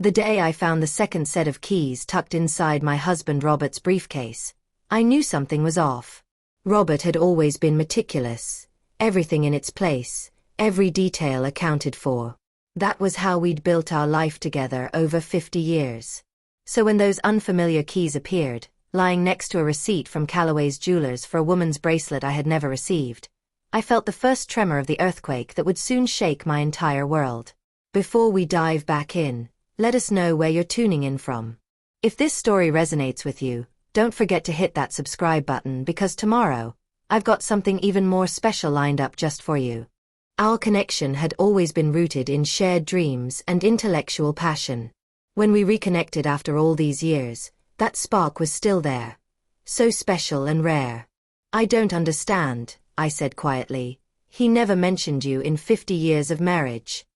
The day I found the second set of keys tucked inside my husband Robert's briefcase, I knew something was off. Robert had always been meticulous, everything in its place, every detail accounted for. That was how we'd built our life together over 50 years. So when those unfamiliar keys appeared, lying next to a receipt from Callaway's jewelers for a woman's bracelet I had never received, I felt the first tremor of the earthquake that would soon shake my entire world. Before we dive back in, let us know where you're tuning in from. If this story resonates with you, don't forget to hit that subscribe button because tomorrow, I've got something even more special lined up just for you. Our connection had always been rooted in shared dreams and intellectual passion. When we reconnected after all these years, that spark was still there. So special and rare. I don't understand, I said quietly. He never mentioned you in 50 years of marriage.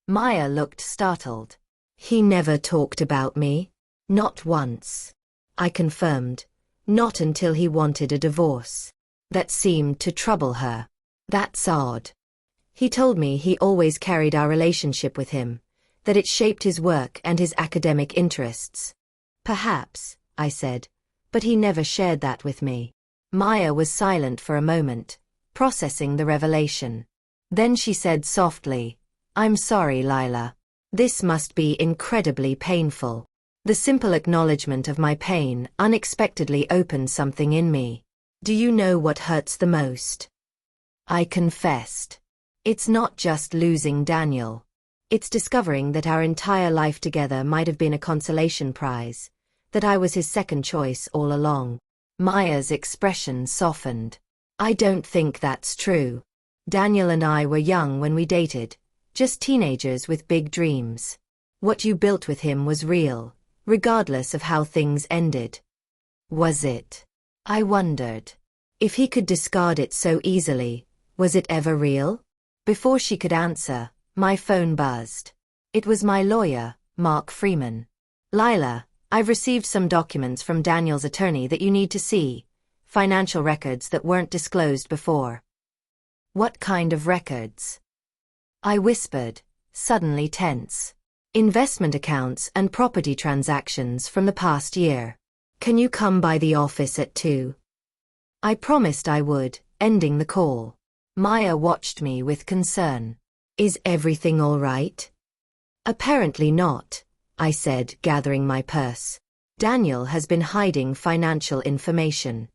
Maya looked startled. He never talked about me? Not once. I confirmed. Not until he wanted a divorce. That seemed to trouble her. That's odd. He told me he always carried our relationship with him, that it shaped his work and his academic interests. Perhaps, I said, but he never shared that with me. Maya was silent for a moment, processing the revelation. Then she said softly, I'm sorry, Lila. This must be incredibly painful. The simple acknowledgement of my pain unexpectedly opened something in me. Do you know what hurts the most? I confessed. It's not just losing Daniel. It's discovering that our entire life together might have been a consolation prize, that I was his second choice all along. Maya's expression softened. I don't think that's true. Daniel and I were young when we dated, just teenagers with big dreams. What you built with him was real, regardless of how things ended. Was it? I wondered. If he could discard it so easily, was it ever real? Before she could answer, my phone buzzed. It was my lawyer, Mark Freeman. Lila, I've received some documents from Daniel's attorney that you need to see, financial records that weren't disclosed before. What kind of records? I whispered, suddenly tense. Investment accounts and property transactions from the past year. Can you come by the office at 2? I promised I would, ending the call. Maya watched me with concern. Is everything all right? Apparently not, I said, gathering my purse. Daniel has been hiding financial information.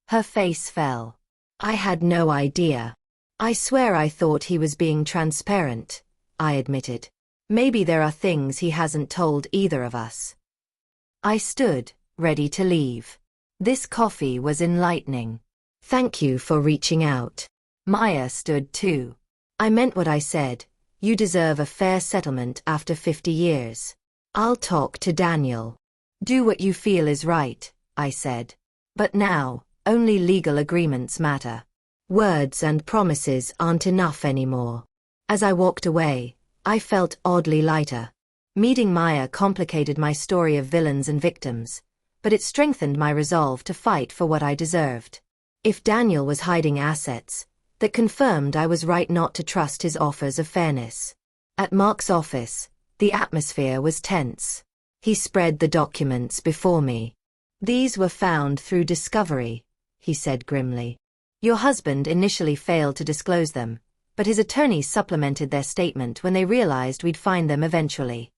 Her face fell. I had no idea. I swear I thought he was being transparent, I admitted. Maybe there are things he hasn't told either of us. I stood, ready to leave. This coffee was enlightening. Thank you for reaching out. Maya stood too. I meant what I said. You deserve a fair settlement after 50 years. I'll talk to Daniel. Do what you feel is right, I said. But now, only legal agreements matter. Words and promises aren't enough anymore. As I walked away, I felt oddly lighter. Meeting Maya complicated my story of villains and victims, but it strengthened my resolve to fight for what I deserved. If Daniel was hiding assets, that confirmed I was right not to trust his offers of fairness. At Mark's office, the atmosphere was tense. He spread the documents before me. These were found through discovery, he said grimly. Your husband initially failed to disclose them, but his attorneys supplemented their statement when they realized we'd find them eventually.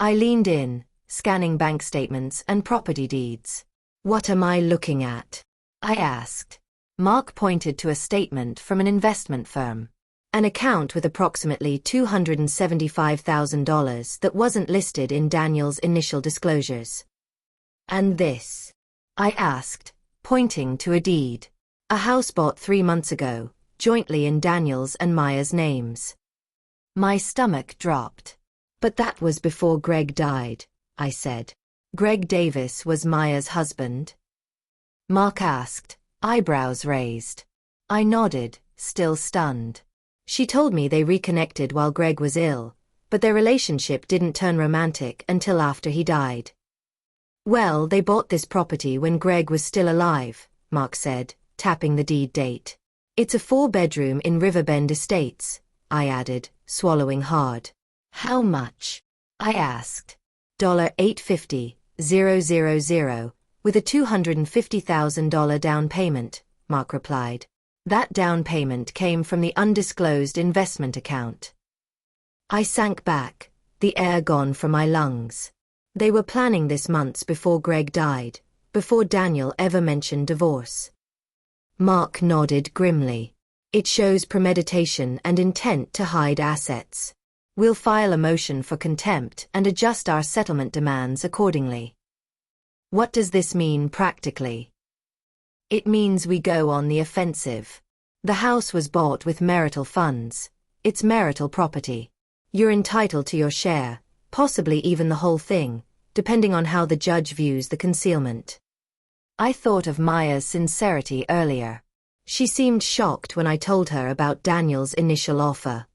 I leaned in, scanning bank statements and property deeds. What am I looking at? I asked. Mark pointed to a statement from an investment firm. An account with approximately $275,000 that wasn't listed in Daniel's initial disclosures. And this? I asked, pointing to a deed. A house bought 3 months ago, jointly in Daniel's and Maya's names. My stomach dropped. But that was before Greg died, I said. Greg Davis was Maya's husband? Mark asked, eyebrows raised. I nodded, still stunned. She told me they reconnected while Greg was ill, but their relationship didn't turn romantic until after he died. Well, they bought this property when Greg was still alive, Mark said, tapping the deed date. It's a 4-bedroom in Riverbend Estates, I added, swallowing hard. How much? I asked. $850,000, with a $250,000 down payment, Mark replied. That down payment came from the undisclosed investment account. I sank back, the air gone from my lungs. They were planning this months before Greg died, before Daniel ever mentioned divorce. Mark nodded grimly. It shows premeditation and intent to hide assets. We'll file a motion for contempt and adjust our settlement demands accordingly. What does this mean practically? It means we go on the offensive. The house was bought with marital funds. It's marital property. You're entitled to your share, possibly even the whole thing, depending on how the judge views the concealment. I thought of Maya's sincerity earlier. She seemed shocked when I told her about Daniel's initial offer.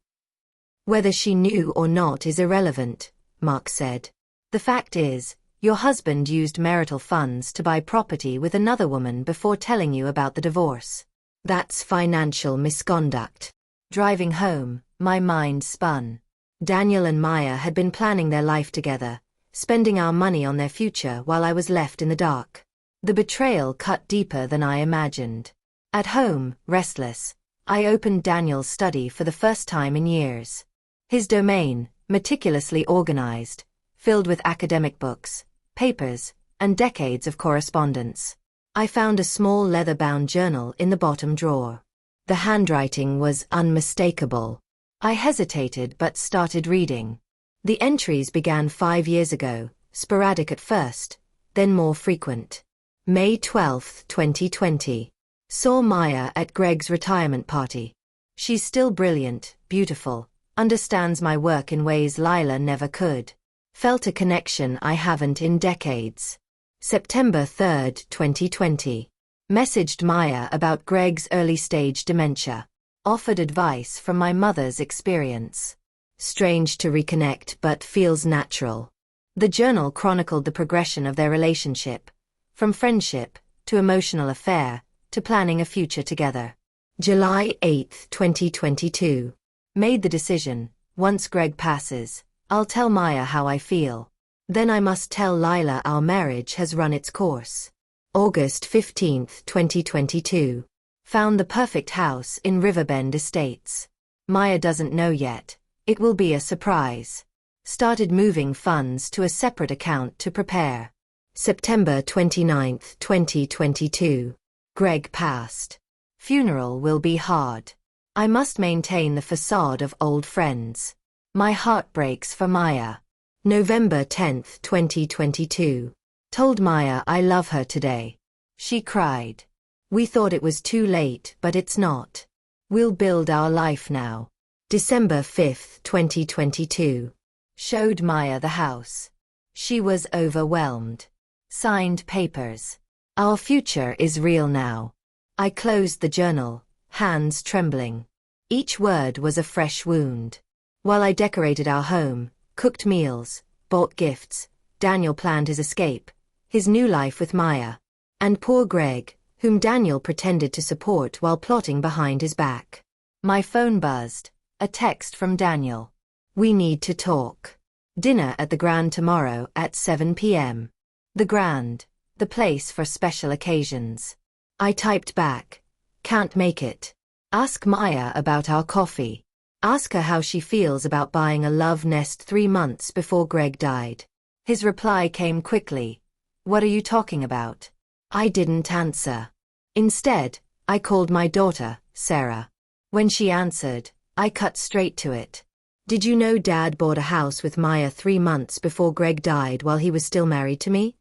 Whether she knew or not is irrelevant, Mark said. The fact is, your husband used marital funds to buy property with another woman before telling you about the divorce. That's financial misconduct. Driving home, my mind spun. Daniel and Maya had been planning their life together, spending our money on their future while I was left in the dark. The betrayal cut deeper than I imagined. At home, restless, I opened Daniel's study for the first time in years. His domain, meticulously organized, filled with academic books, papers, and decades of correspondence. I found a small leather-bound journal in the bottom drawer. The handwriting was unmistakable. I hesitated but started reading. The entries began 5 years ago, sporadic at first, then more frequent. May 12, 2020. Saw Maya at Greg's retirement party. She's still brilliant, beautiful, understands my work in ways Lila never could. Felt a connection I haven't in decades. September 3, 2020. Messaged Maya about Greg's early-stage dementia. Offered advice from my mother's experience. Strange to reconnect but feels natural. The journal chronicled the progression of their relationship, from friendship, to emotional affair, to planning a future together. July 8, 2022. Made the decision, once Greg passes, I'll tell Maya how I feel. Then I must tell Lila our marriage has run its course. August 15, 2022. Found the perfect house in Riverbend Estates. Maya doesn't know yet. It will be a surprise. Started moving funds to a separate account to prepare. September 29, 2022. Greg passed. Funeral will be hard. I must maintain the facade of old friends. My heart breaks for Maya. November 10, 2022. Told Maya I love her today. She cried. We thought it was too late, but it's not. We'll build our life now. December 5, 2022. Showed Maya the house. She was overwhelmed. Signed papers. Our future is real now. I closed the journal, hands trembling. Each word was a fresh wound. While I decorated our home, cooked meals, bought gifts, Daniel planned his escape, his new life with Maya. And poor Greg, whom Daniel pretended to support while plotting behind his back. My phone buzzed. A text from Daniel. We need to talk. Dinner at the Grand tomorrow at 7 p.m. The Grand, the place for special occasions. I typed back. Can't make it. Ask Maya about our coffee. Ask her how she feels about buying a love nest 3 months before Greg died. His reply came quickly. What are you talking about? I didn't answer. Instead, I called my daughter, Sarah. When she answered, I cut straight to it. Did you know Dad bought a house with Maya 3 months before Greg died while he was still married to me?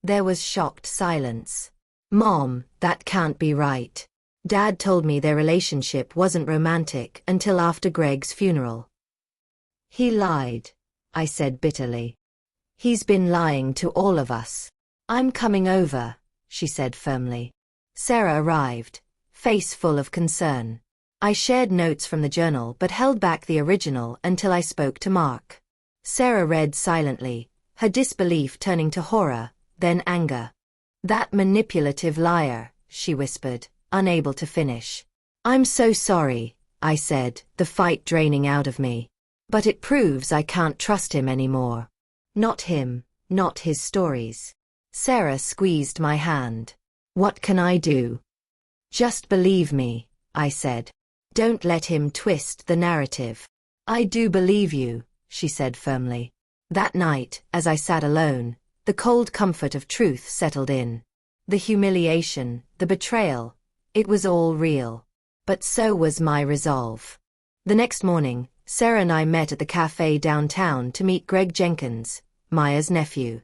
There was shocked silence. Mom, that can't be right. Dad told me their relationship wasn't romantic until after Greg's funeral. He lied, I said bitterly. He's been lying to all of us. I'm coming over, she said firmly. Sarah arrived, face full of concern. I shared notes from the journal but held back the original until I spoke to Mark. Sarah read silently, her disbelief turning to horror, then anger. That manipulative liar, she whispered, unable to finish. I'm so sorry, I said, the fight draining out of me. But it proves I can't trust him anymore. Not him, not his stories. Sarah squeezed my hand. What can I do? Just believe me, I said. Don't let him twist the narrative. I do believe you, she said firmly. That night, as I sat alone, the cold comfort of truth settled in. The humiliation, the betrayal, it was all real. But so was my resolve. The next morning, Sarah and I met at the cafe downtown to meet Greg Jenkins, Maya's nephew.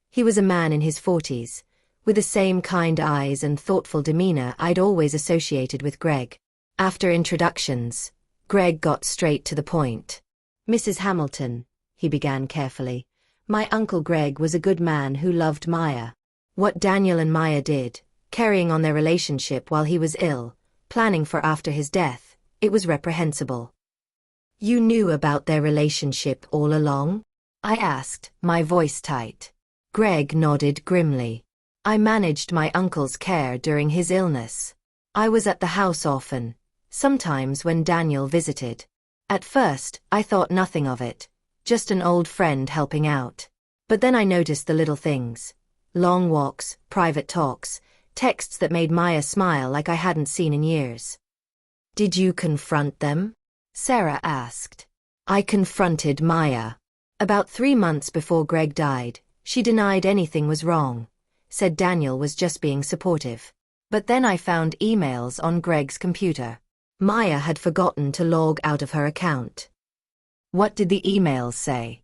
He was a man in his 40s, with the same kind eyes and thoughtful demeanor I'd always associated with Greg. After introductions, Greg got straight to the point. Mrs. Hamilton, he began carefully, my Uncle Greg was a good man who loved Maya. What Daniel and Maya did, carrying on their relationship while he was ill, planning for after his death, it was reprehensible. You knew about their relationship all along? I asked, my voice tight. Greg nodded grimly. I managed my uncle's care during his illness. I was at the house often, sometimes when Daniel visited. At first, I thought nothing of it, just an old friend helping out. But then I noticed the little things. Long walks, private talks, texts that made Maya smile like I hadn't seen in years. Did you confront them? Sarah asked. I confronted Maya. About 3 months before Greg died, she denied anything was wrong, said Daniel was just being supportive. But then I found emails on Greg's computer. Maya had forgotten to log out of her account. What did the emails say?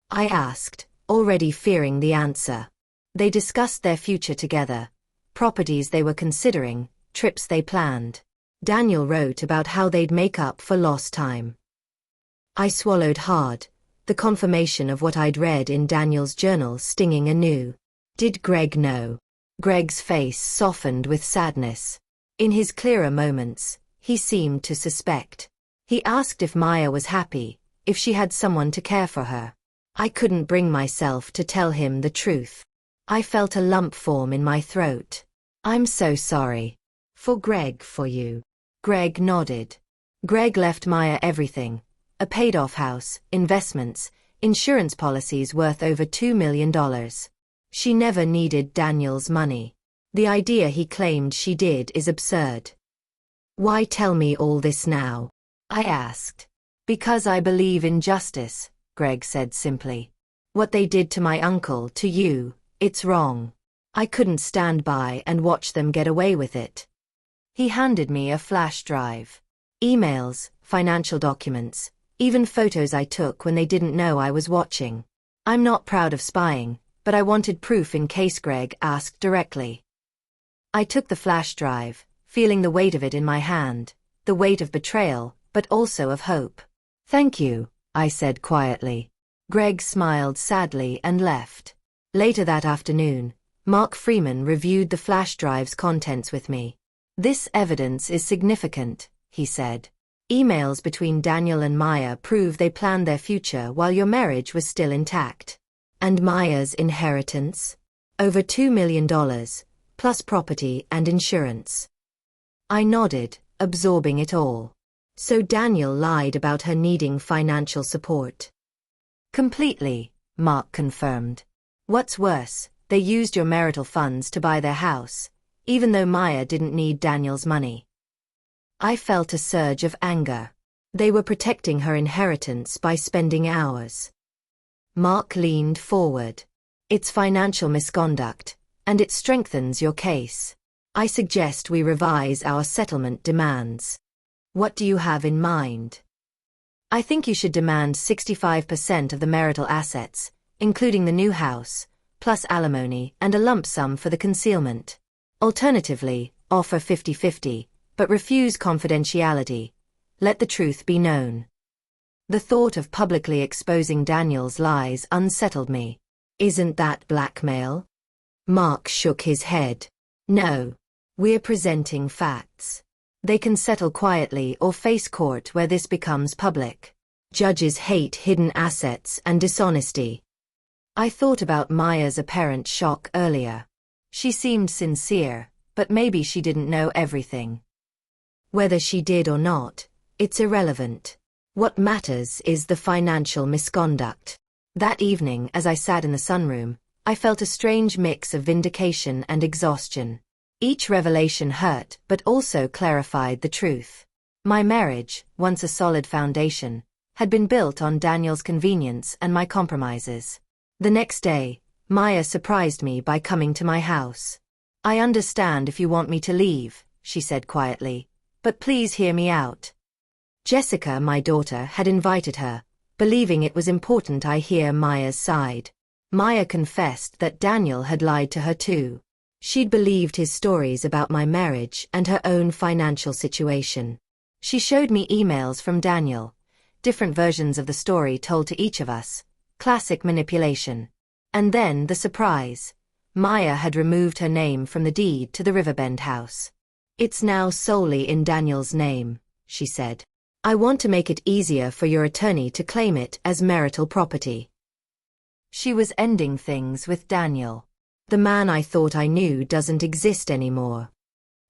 I asked, already fearing the answer. They discussed their future together, properties they were considering, trips they planned. Daniel wrote about how they'd make up for lost time. I swallowed hard, the confirmation of what I'd read in Daniel's journal stinging anew. Did Greg know? Greg's face softened with sadness. In his clearer moments, he seemed to suspect. He asked if Maya was happy, if she had someone to care for her. I couldn't bring myself to tell him the truth. I felt a lump form in my throat. I'm so sorry. For Greg, for you. Greg nodded. Greg left Maya everything. A paid-off house, investments, insurance policies worth over $2 million. She never needed Daniel's money. The idea he claimed she did is absurd. Why tell me all this now? I asked. Because I believe in justice, Greg said simply. What they did to my uncle, to you, it's wrong. I couldn't stand by and watch them get away with it. He handed me a flash drive. Emails, financial documents, even photos I took when they didn't know I was watching. I'm not proud of spying, but I wanted proof in case Greg asked directly. I took the flash drive, feeling the weight of it in my hand, the weight of betrayal, but also of hope. Thank you, I said quietly. Greg smiled sadly and left. Later that afternoon, Mark Freeman reviewed the flash drive's contents with me. This evidence is significant, he said. Emails between Daniel and Maya prove they planned their future while your marriage was still intact. And Maya's inheritance? Over $2 million, plus property and insurance. I nodded, absorbing it all. So Daniel lied about her needing financial support. Completely, Mark confirmed. What's worse, they used your marital funds to buy their house, even though Maya didn't need Daniel's money. I felt a surge of anger. They were protecting her inheritance by spending hours. Mark leaned forward. It's financial misconduct, and it strengthens your case. I suggest we revise our settlement demands. What do you have in mind? I think you should demand 65% of the marital assets, including the new house, plus alimony and a lump sum for the concealment. Alternatively, offer 50-50, but refuse confidentiality. Let the truth be known. The thought of publicly exposing Daniel's lies unsettled me. Isn't that blackmail? Mark shook his head. No. We're presenting facts. They can settle quietly or face court where this becomes public. Judges hate hidden assets and dishonesty. I thought about Maya's apparent shock earlier. She seemed sincere, but maybe she didn't know everything. Whether she did or not, it's irrelevant. What matters is the financial misconduct. That evening, as I sat in the sunroom, I felt a strange mix of vindication and exhaustion. Each revelation hurt, but also clarified the truth. My marriage, once a solid foundation, had been built on Daniel's convenience and my compromises. The next day, Maya surprised me by coming to my house. "I understand if you want me to leave," she said quietly, "but please hear me out." Jessica, my daughter, had invited her, believing it was important I hear Maya's side. Maya confessed that Daniel had lied to her too. She'd believed his stories about my marriage and her own financial situation. She showed me emails from Daniel, different versions of the story told to each of us, classic manipulation. And then the surprise. Maya had removed her name from the deed to the Riverbend house. "It's now solely in Daniel's name," she said. "I want to make it easier for your attorney to claim it as marital property." She was ending things with Daniel. The man I thought I knew doesn't exist anymore.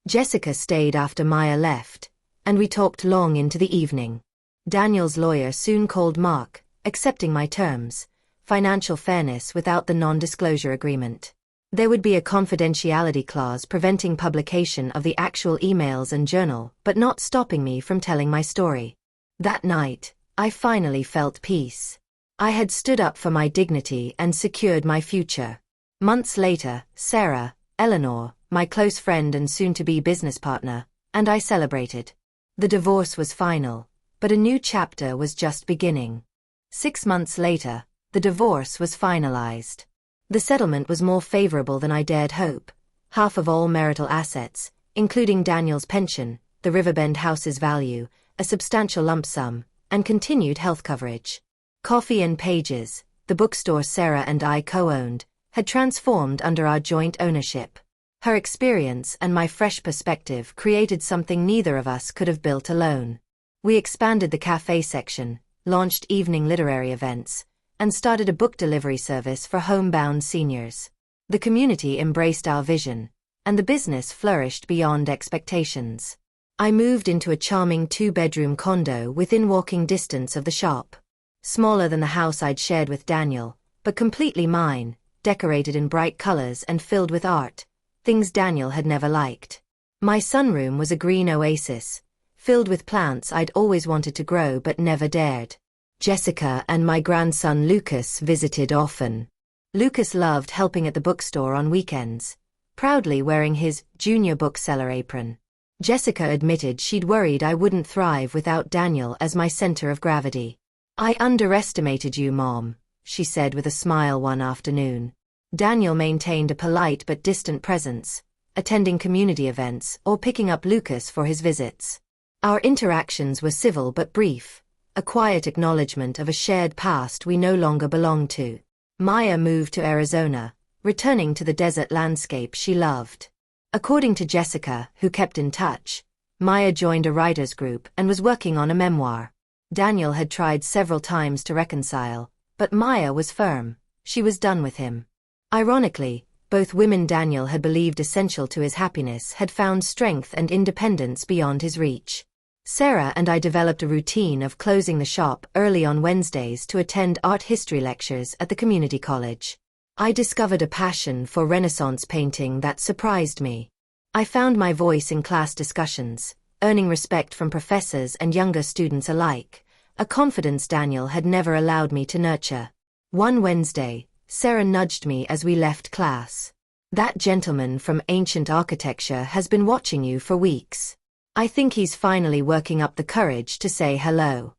Jessica stayed after Maya left, and we talked long into the evening. Daniel's lawyer soon called Mark, accepting my terms, financial fairness without the non-disclosure agreement. There would be a confidentiality clause preventing publication of the actual emails and journal, but not stopping me from telling my story. That night, I finally felt peace. I had stood up for my dignity and secured my future. Months later, Sarah, Eleanor, my close friend and soon-to-be business partner, and I celebrated. The divorce was final, but a new chapter was just beginning. 6 months later, the divorce was finalized. The settlement was more favorable than I dared hope. Half of all marital assets, including Daniel's pension, the Riverbend house's value, a substantial lump sum, and continued health coverage. Coffee and Pages, the bookstore Sarah and I co-owned, had transformed under our joint ownership. Her experience and my fresh perspective created something neither of us could have built alone. We expanded the cafe section, launched evening literary events, and started a book delivery service for homebound seniors. The community embraced our vision, and the business flourished beyond expectations. I moved into a charming 2-bedroom condo within walking distance of the shop. Smaller than the house I'd shared with Daniel, but completely mine, decorated in bright colors and filled with art, things Daniel had never liked. My sunroom was a green oasis, filled with plants I'd always wanted to grow but never dared. Jessica and my grandson Lucas visited often. Lucas loved helping at the bookstore on weekends, proudly wearing his junior bookseller apron. Jessica admitted she'd worried I wouldn't thrive without Daniel as my center of gravity. "I underestimated you, Mom," she said with a smile one afternoon. Daniel maintained a polite but distant presence, attending community events or picking up Lucas for his visits. Our interactions were civil but brief, a quiet acknowledgement of a shared past we no longer belonged to. Maya moved to Arizona, returning to the desert landscape she loved. According to Jessica, who kept in touch, Maya joined a writers' group and was working on a memoir. Daniel had tried several times to reconcile, but Maya was firm. She was done with him. Ironically, both women Daniel had believed essential to his happiness had found strength and independence beyond his reach. Sarah and I developed a routine of closing the shop early on Wednesdays to attend art history lectures at the community college. I discovered a passion for Renaissance painting that surprised me. I found my voice in class discussions, earning respect from professors and younger students alike, a confidence Daniel had never allowed me to nurture. One Wednesday, Sarah nudged me as we left class. "That gentleman from ancient architecture has been watching you for weeks. I think he's finally working up the courage to say hello."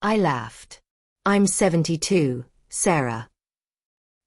I laughed. "I'm 72, Sarah."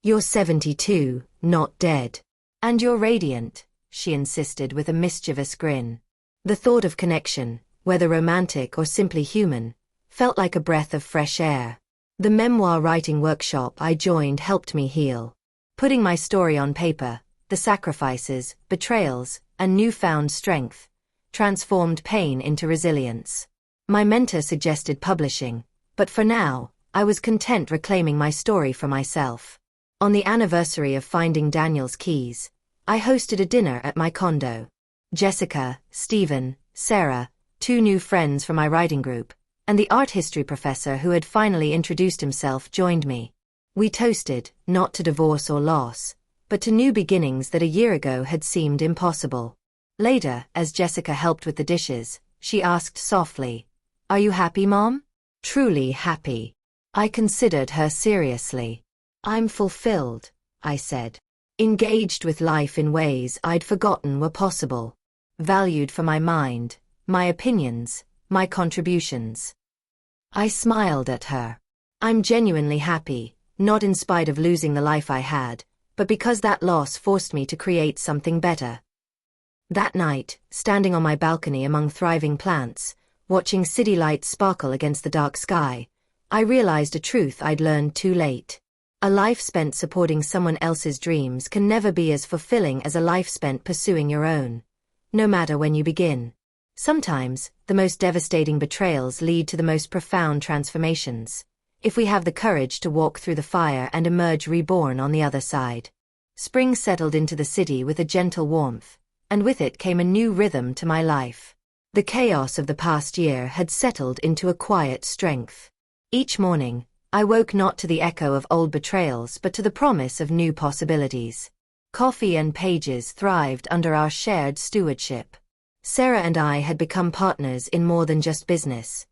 "You're 72, not dead. And you're radiant," she insisted with a mischievous grin. The thought of connection, whether romantic or simply human, felt like a breath of fresh air. The memoir writing workshop I joined helped me heal. Putting my story on paper, the sacrifices, betrayals, and newfound strength, transformed pain into resilience. My mentor suggested publishing, but for now, I was content reclaiming my story for myself. On the anniversary of finding Daniel's keys, I hosted a dinner at my condo. Jessica, Stephen, Sarah, 2 new friends from my writing group, and the art history professor who had finally introduced himself joined me. We toasted, not to divorce or loss, but to new beginnings that a year ago had seemed impossible. Later, as Jessica helped with the dishes, she asked softly, "Are you happy, Mom?" "Truly happy." I considered her seriously. "I'm fulfilled," I said. "Engaged with life in ways I'd forgotten were possible. Valued for my mind, my opinions, my contributions." I smiled at her. "I'm genuinely happy, not in spite of losing the life I had, but because that loss forced me to create something better." That night, standing on my balcony among thriving plants, watching city lights sparkle against the dark sky, I realized a truth I'd learned too late. A life spent supporting someone else's dreams can never be as fulfilling as a life spent pursuing your own, no matter when you begin. Sometimes, the most devastating betrayals lead to the most profound transformations, if we have the courage to walk through the fire and emerge reborn on the other side. Spring settled into the city with a gentle warmth, and with it came a new rhythm to my life. The chaos of the past year had settled into a quiet strength. Each morning, I woke not to the echo of old betrayals but to the promise of new possibilities. Coffee and pages thrived under our shared stewardship. Sarah and I had become partners in more than just business.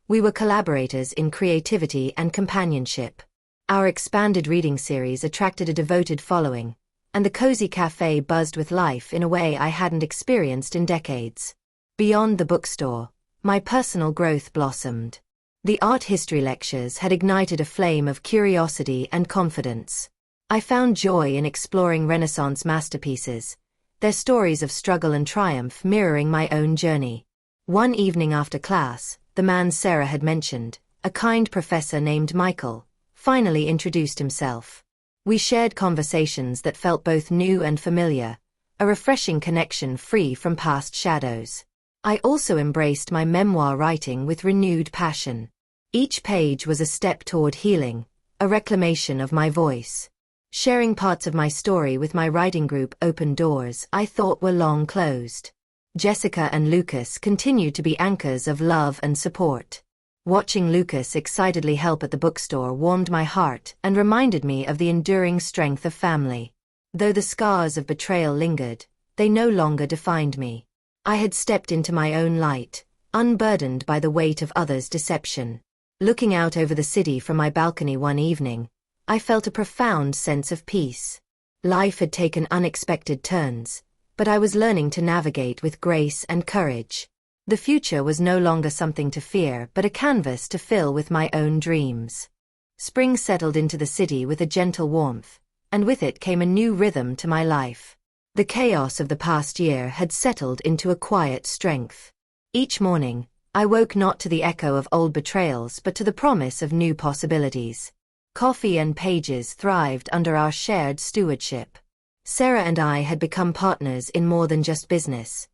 We were collaborators in creativity and companionship. Our expanded reading series attracted a devoted following, and the cozy cafe buzzed with life in a way I hadn't experienced in decades. Beyond the bookstore, my personal growth blossomed. The art history lectures had ignited a flame of curiosity and confidence. I found joy in exploring Renaissance masterpieces, their stories of struggle and triumph mirroring my own journey. One evening after class, the man Sarah had mentioned, a kind professor named Michael, finally introduced himself. We shared conversations that felt both new and familiar, a refreshing connection free from past shadows. I also embraced my memoir writing with renewed passion. Each page was a step toward healing, a reclamation of my voice. Sharing parts of my story with my writing group opened doors I thought were long closed. Jessica and Lucas continued to be anchors of love and support. Watching Lucas excitedly help at the bookstore warmed my heart and reminded me of the enduring strength of family. Though the scars of betrayal lingered, they no longer defined me. I had stepped into my own light, unburdened by the weight of others' deception. Looking out over the city from my balcony one evening, I felt a profound sense of peace. Life had taken unexpected turns, but I was learning to navigate with grace and courage. The future was no longer something to fear but a canvas to fill with my own dreams. Spring settled into the city with a gentle warmth, and with it came a new rhythm to my life. The chaos of the past year had settled into a quiet strength. Each morning, I woke not to the echo of old betrayals but to the promise of new possibilities. Coffee and pages thrived under our shared stewardship. Sarah and I had become partners in more than just business.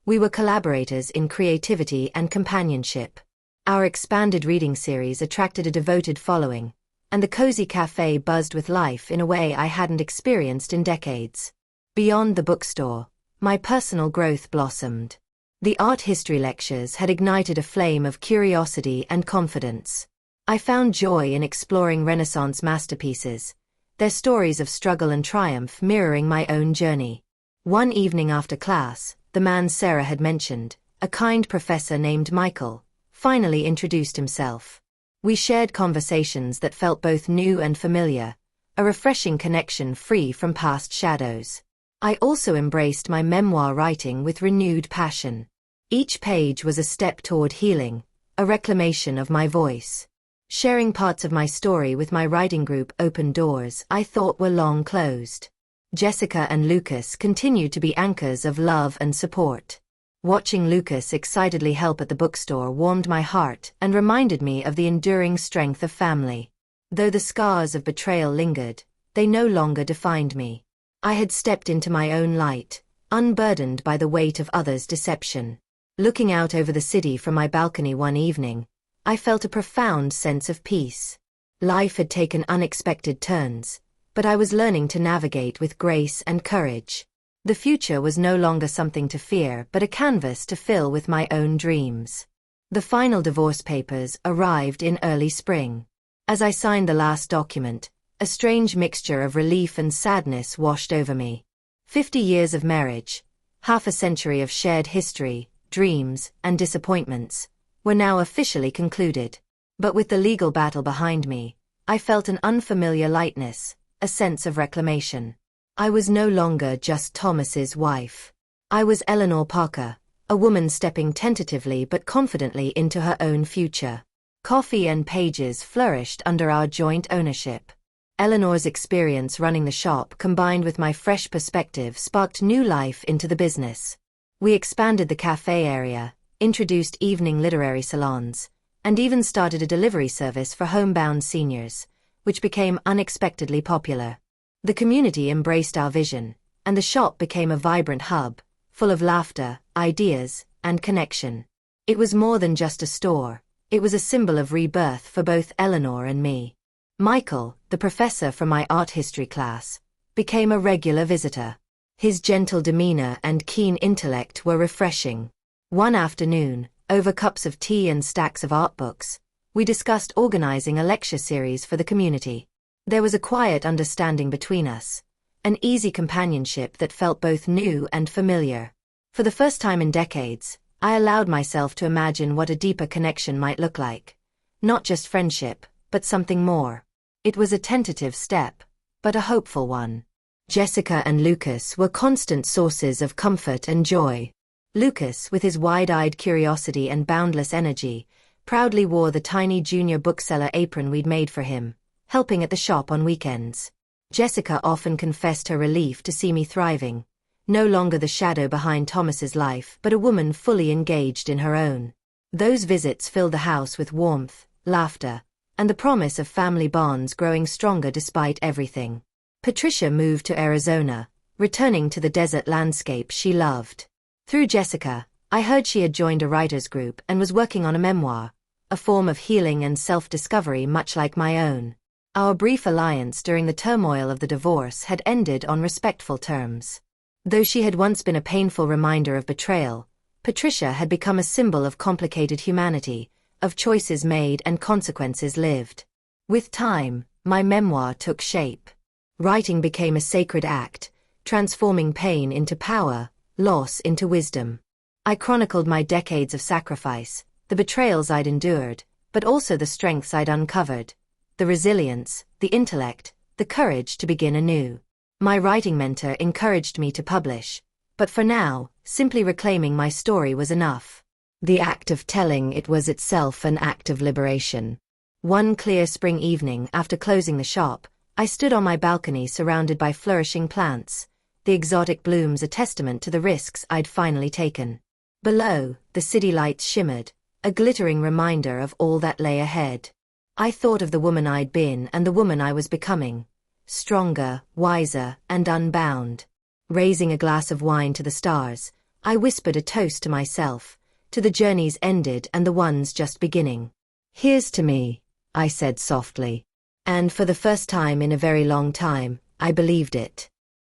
We were collaborators in creativity and companionship. Our expanded reading series attracted a devoted following, and the cozy cafe buzzed with life in a way I hadn't experienced in decades. Beyond the bookstore, my personal growth blossomed. The art history lectures had ignited a flame of curiosity and confidence. I found joy in exploring Renaissance masterpieces, their stories of struggle and triumph mirroring my own journey. One evening after class, the man Sarah had mentioned, a kind professor named Michael, finally introduced himself. We shared conversations that felt both new and familiar, a refreshing connection free from past shadows. I also embraced my memoir writing with renewed passion. Each page was a step toward healing, a reclamation of my voice. Sharing parts of my story with my writing group opened doors I thought were long closed. Jessica and Lucas continued to be anchors of love and support. Watching Lucas excitedly help at the bookstore warmed my heart and reminded me of the enduring strength of family. Though the scars of betrayal lingered, they no longer defined me. I had stepped into my own light, unburdened by the weight of others' deception. Looking out over the city from my balcony one evening, I felt a profound sense of peace. Life had taken unexpected turns, but I was learning to navigate with grace and courage. The future was no longer something to fear but a canvas to fill with my own dreams. The final divorce papers arrived in early spring. As I signed the last document, a strange mixture of relief and sadness washed over me. 50 years of marriage, half a century of shared history, dreams, and disappointments, were now officially concluded. But with the legal battle behind me, I felt an unfamiliar lightness, a sense of reclamation. I was no longer just Thomas's wife. I was Eleanor Parker, a woman stepping tentatively but confidently into her own future. Coffee and pages flourished under our joint ownership. Eleanor's experience running the shop combined with my fresh perspective sparked new life into the business. We expanded the cafe area, introduced evening literary salons, and even started a delivery service for homebound seniors, which became unexpectedly popular. The community embraced our vision, and the shop became a vibrant hub, full of laughter, ideas, and connection. It was more than just a store, it was a symbol of rebirth for both Eleanor and me. Michael, the professor from my art history class, became a regular visitor. His gentle demeanor and keen intellect were refreshing. One afternoon, over cups of tea and stacks of art books, we discussed organizing a lecture series for the community. There was a quiet understanding between us, an easy companionship that felt both new and familiar. For the first time in decades, I allowed myself to imagine what a deeper connection might look like. Not just friendship, but something more. It was a tentative step, but a hopeful one. Jessica and Lucas were constant sources of comfort and joy. Lucas, with his wide-eyed curiosity and boundless energy, proudly wore the tiny junior bookseller apron we'd made for him, helping at the shop on weekends. Jessica often confessed her relief to see me thriving, no longer the shadow behind Thomas's life but a woman fully engaged in her own. Those visits filled the house with warmth, laughter, and the promise of family bonds growing stronger despite everything. Patricia moved to Arizona, returning to the desert landscape she loved. Through Jessica, I heard she had joined a writer's group and was working on a memoir, a form of healing and self-discovery much like my own. Our brief alliance during the turmoil of the divorce had ended on respectful terms. Though she had once been a painful reminder of betrayal, Patricia had become a symbol of complicated humanity, of choices made and consequences lived. With time, my memoir took shape. Writing became a sacred act, transforming pain into power, loss into wisdom. I chronicled my decades of sacrifice, the betrayals I'd endured, but also the strengths I'd uncovered, the resilience, the intellect, the courage to begin anew. My writing mentor encouraged me to publish, but for now, simply reclaiming my story was enough. The act of telling it was itself an act of liberation. One clear spring evening after closing the shop, I stood on my balcony surrounded by flourishing plants, the exotic blooms a testament to the risks I'd finally taken. Below, the city lights shimmered, a glittering reminder of all that lay ahead. I thought of the woman I'd been and the woman I was becoming, stronger, wiser, and unbound. Raising a glass of wine to the stars, I whispered a toast to myself, to the journeys ended and the ones just beginning. "Here's to me," I said softly. And for the first time in a very long time, I believed it.